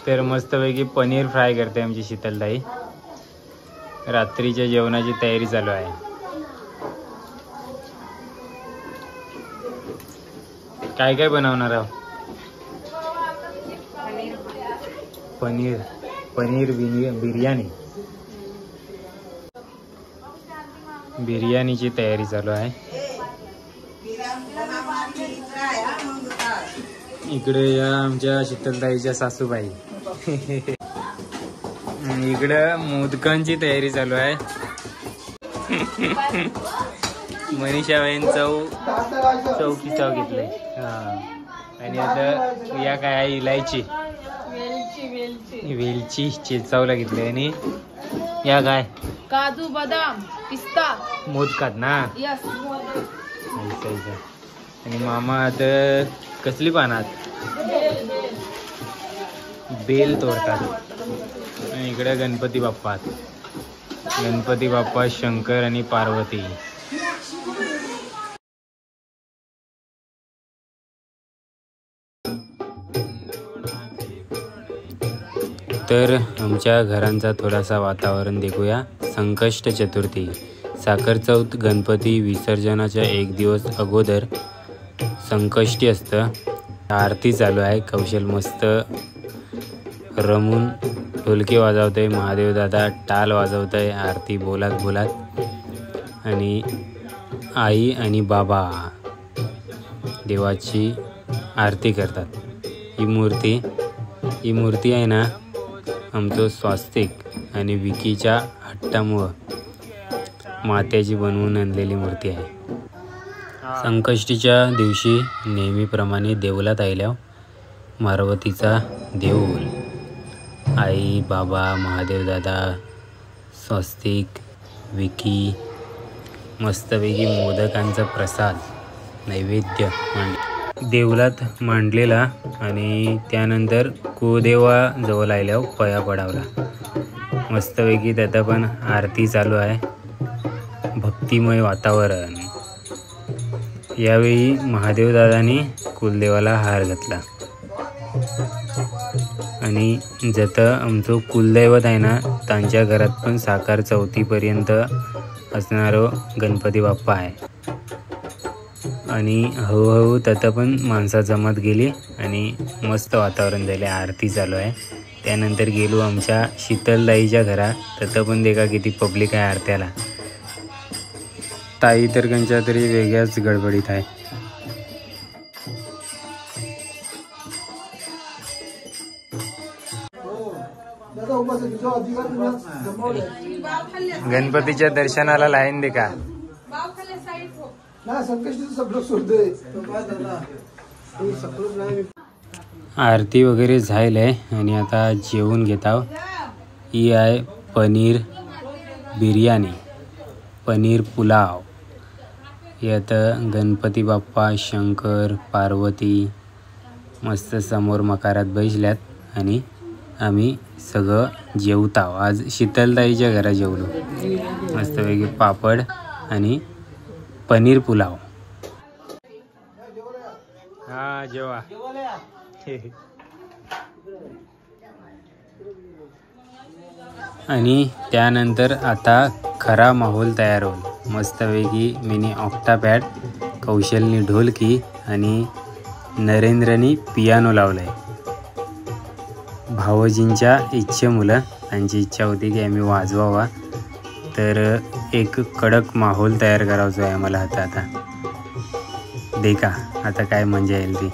तर मस्तपैकी पनीर फ्राय करते आमची शीतलताई. रात्रीच्या जेवणाची तयारी चालू आहे. काय काय बनवणार आहोत? पनीर बिर्याणीची तयारी चालू आहे. इकडे या आमच्या शीतलताईच्या सासूबाई. इकडे मोदकांची तयारी चालू आहे. मनीषा बहीण चौकी घेतले. आणि आता या काय आहे, इलायची वेलची चेचावला घेतली. आणि या काय काजू बदाम पिस्ता मोदकात ना. यस. आणि मामा आता कसली पानात बेल तोडतात. आणि इकडे गणपती बाप्पा शंकर आणि पार्वती. तर आमच्या घरांचा थोडासा वातावरण देखूया. संकष्ट चतुर्थी, साखर चौथ, गणपती विसर्जनाच्या एक दिवस अगोदर संकष्टी असतं. आरती चालू आहे. कौशल मस्त रमून ढोलकी वाजवतोय. महादेव दादा टाल वाजवतोय आरती बोलत. आणि आई आणि बाबा देवाची आरती करतात. ही मूर्ती आहे ना, आमचं स्वास्तिक आणि विकीच्या हट्टामुळं मात्याची बनवून आणलेली मूर्ती आहे. संकष्टीच्या दिवशी नेहमीप्रमाणे देवलात आल्यावर मारवतीचा देऊळ, आई बाबा महादेव दादा स्वस्तिक विकी मस्तपैकी मोदकांचा प्रसाद नैवेद्य देवलात मांडलेला. आणि त्यानंतर कुळदेवाजवळ आल्यावर पया पडावला. मस्तपैकी त्यात पण आरती चालू आहे. भक्तिमय वातावरण. यावेळी महादेव दादांनी कुलदेवाला हार घातला. आणि जतं आमचं कुलदैवत आहे ना, त्यांच्या घरात पण साखर चौथीपर्यंत असणारं गणपती बाप्पा आहे. आणि हळूहळू त्यात पण माणसं जमत गेली आणि मस्त वातावरण झाले. आरती चालू आहे. त्यानंतर गेलो आमच्या शीतलताईच्या घरात. त्यात पण देखा किती पब्लिक आहे आरत्याला. ताई तर त्यांच्या तरी वेगळ्याच गडबडीत आहे. गणपतीच्या दर्शनाला लाईन दे का. आरती वगैरे झालंय आणि आता जेवून घेत आहोत. ही आहे पनीर बिर्याणी, पनीर पुलाव. यात गणपती बाप्पा शंकर पार्वती मस्त समोर मकारात बसल्यात आणि आम्ही सगळं जेवताव. आज शीतलताईच्या घरात जेवलो. मस्तपैकी पापड आणि पनीर पुलाव. हा जेवा. आणि त्यानंतर आता खरा माहोल तयार होईल. मस्तपैकी मिनी ऑक्टापॅड, कौशलनी ढोलकी आणि नरेंद्रनी पियानो लावलाय. भावजींच्या इच्छेमुळं त्यांची इच्छा होती की आम्ही वाजवावा. तर एक कडक माहोल तयार करायचा आहे आम्हाला. आता देखा आता काय मजा येईल ती.